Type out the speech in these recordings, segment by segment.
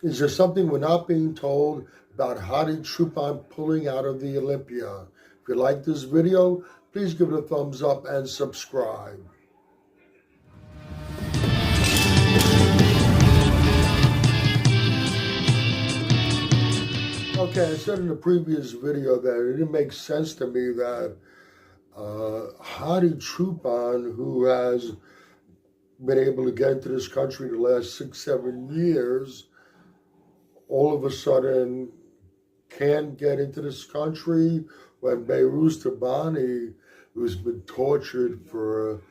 Is there something we're not being told about HADI CHOOPAN'S pulling out of the Olympia? If you like this video, please give it a thumbs up and subscribe. Okay, I said in the previous video that it didn't make sense to me that HADI CHOOPAN'S, who has been able to get into this country the last 6-7 years, all of a sudden can't get into this country when Beirut Tabani, who's been tortured for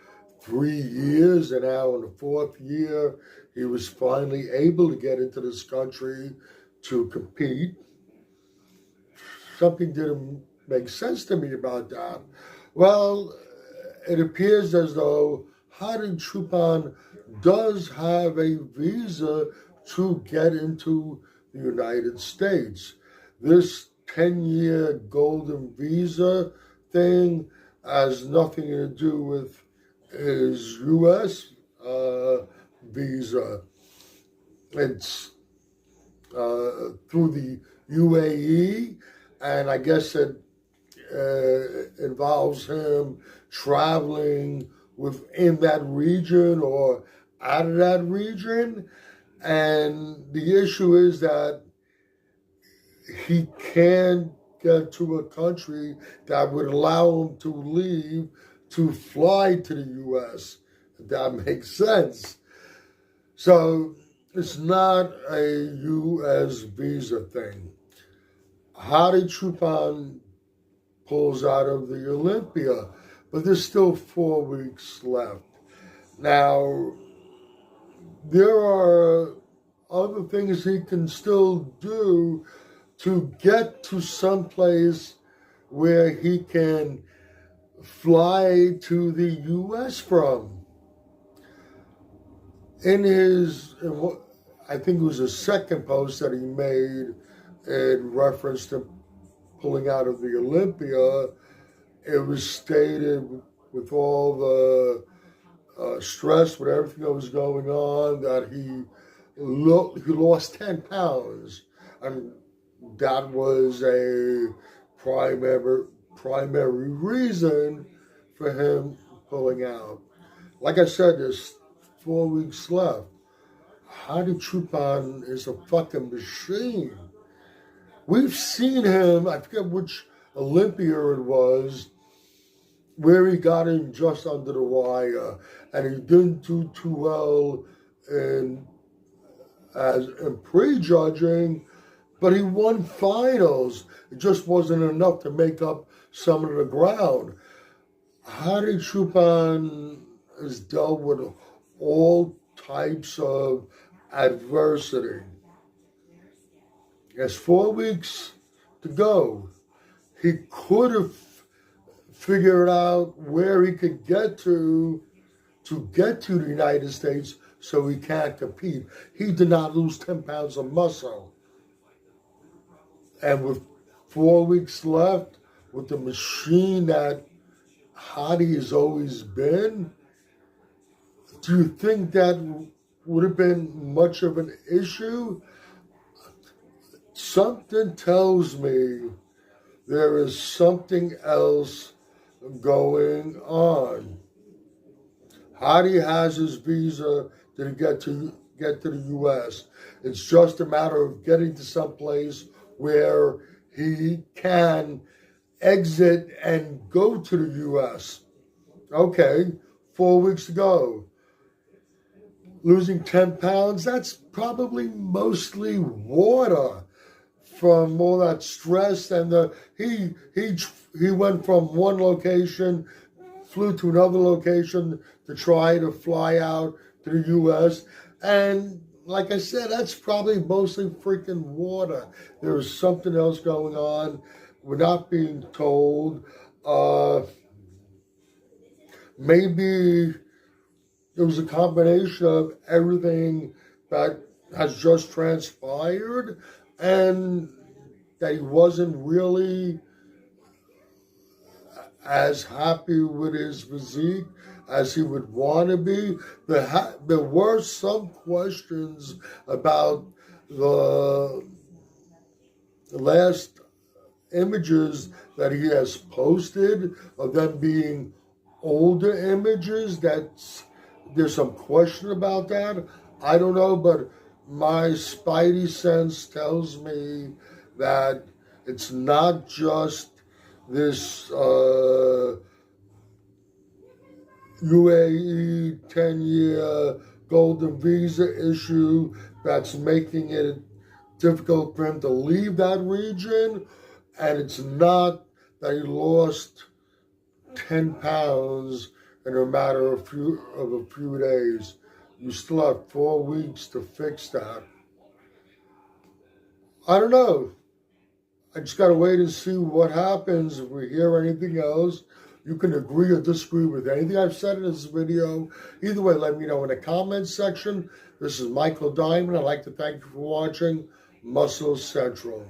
3 years, and now in the 4th year, he was finally able to get into this country to compete. Something didn't make sense to me about that. Well, it appears as though HADI CHOOPAN'S does have a visa to get into the United States. This 10-year golden visa thing has nothing to do with his U.S. Visa. It's through the UAE, and I guess it involves him traveling within that region or out of that region. And the issue is that he can get to a country that would allow him to leave to fly to the U.S. That makes sense. So it's not a U.S. visa thing. HADI CHOOPAN'S pulls out of the Olympia, but there's still 4 weeks left. Now, there are other things he can still do to get to someplace where he can fly to the U.S. from. In his, I think it was the second post that he made in reference to pulling out of the Olympia, it was stated with all the stress, with everything that was going on, that he lost 10 pounds. And that was a primary reason for him pulling out. Like I said, there's 4 weeks left. HADI CHOOPAN'S is a fucking machine. We've seen him, I forget which Olympia it was, where he got in just under the wire, and he didn't do too well in prejudging, but he won finals. It just wasn't enough to make up some of the ground. HADI CHOOPAN'S has dealt with all types of adversity. There's 4 weeks to go. He could have figured out where he could get to get to the United States so he can't compete. He did not lose 10 pounds of muscle. And with 4 weeks left, with the machine that HADI has always been, do you think that would have been much of an issue? Something tells me there is something else going on. HADI has his visa to get to the U.S. It's just a matter of getting to some place where he can exit and go to the U.S. Okay, 4 weeks to go. Losing 10 pounds, that's probably mostly water from all that stress. And he went from one location, flew to another location to try to fly out to the U.S. And like I said, that's probably mostly freaking water. There is something else going on. We're not being told. Maybe it was a combination of everything that has just transpired, and that he wasn't really as happy with his physique as he would want to be. There were some questions about the last images that he has posted of them being older images, there's some question about that. I don't know, but my spidey sense tells me that it's not just this UAE 10-year golden visa issue that's making it difficult for him to leave that region, and it's not that he lost 10 pounds in a matter of a few days. You still have 4 weeks to fix that. I don't know. I just got to wait and see what happens. If we hear anything else, you can agree or disagree with anything I've said in this video. Either way, let me know in the comments section. This is Michael Diamond. I'd like to thank you for watching Muscle Central.